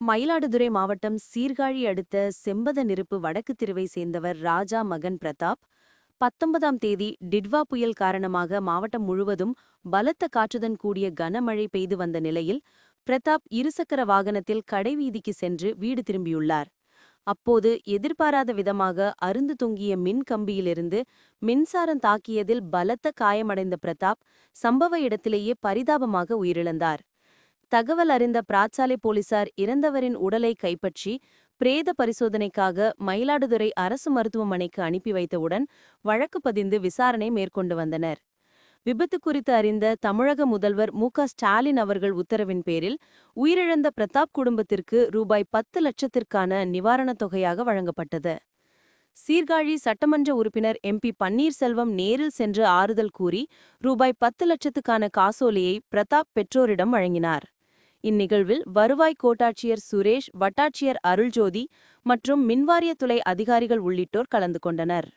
மயிலாடுதுறை மாவட்டம் சீர்காழி அடுத்த செம்பத நெருப்பு வடக்கு தெருவை சேர்ந்தவர் ராஜா மகன் பிரதாப். 19ஆம் தேதி டிட்வா புயல் காரணமாக மாவட்டம் முழுவதும் பலத்த காற்றுடன் கூடிய கனமழை பெய்து வந்த நிலையில் பிரதாப் இருசக்கர வாகனத்தில் கடைவீதிக்கு சென்று வீடு திரும்பியுள்ளார். அப்போது எதிர்பாராத விதமாக அருந்து தொங்கிய மின் கம்பியிலிருந்து மின்சாரம் தாக்கியதில் பலத்த காயமடைந்த பிரதாப் சம்பவ இடத்திலேயே பரிதாபமாக உயிரிழந்தார். தகவல் அறிந்த பிராட்சாலை போலீசார் இறந்தவரின் உடலை கைப்பற்றி பிரேத பரிசோதனைக்காக மயிலாடுதுறை அரசு மருத்துவமனைக்கு அனுப்பி வைத்தவுடன் வழக்கு பதிந்து விசாரணை மேற்கொண்டு வந்தனர். விபத்து குறித்து அறிந்த தமிழக முதல்வர் மு.க.ஸ்டாலின் அவர்கள் உத்தரவின் பேரில் உயிரிழந்த பிரதாப் குடும்பத்திற்கு ரூபாய் 10 லட்சத்திற்கான நிவாரணத் தொகையாக வழங்கப்பட்டது. சீர்காழி சட்டமன்ற உறுப்பினர் எம்பி பன்னீர்செல்வம் நேரில் சென்று ஆறுதல் கூறி ரூபாய் 10 லட்சத்துக்கான காசோலையை பிரதாப் பெற்றோரிடம் வழங்கினார். இந்நிகழ்வில் வருவாய் கோட்டாட்சியர் சுரேஷ், வட்டாட்சியர் அருள்ஜோதி மற்றும் மின்வாரியத்துறை அதிகாரிகள் உள்ளிட்டோர் கலந்து கொண்டனர்.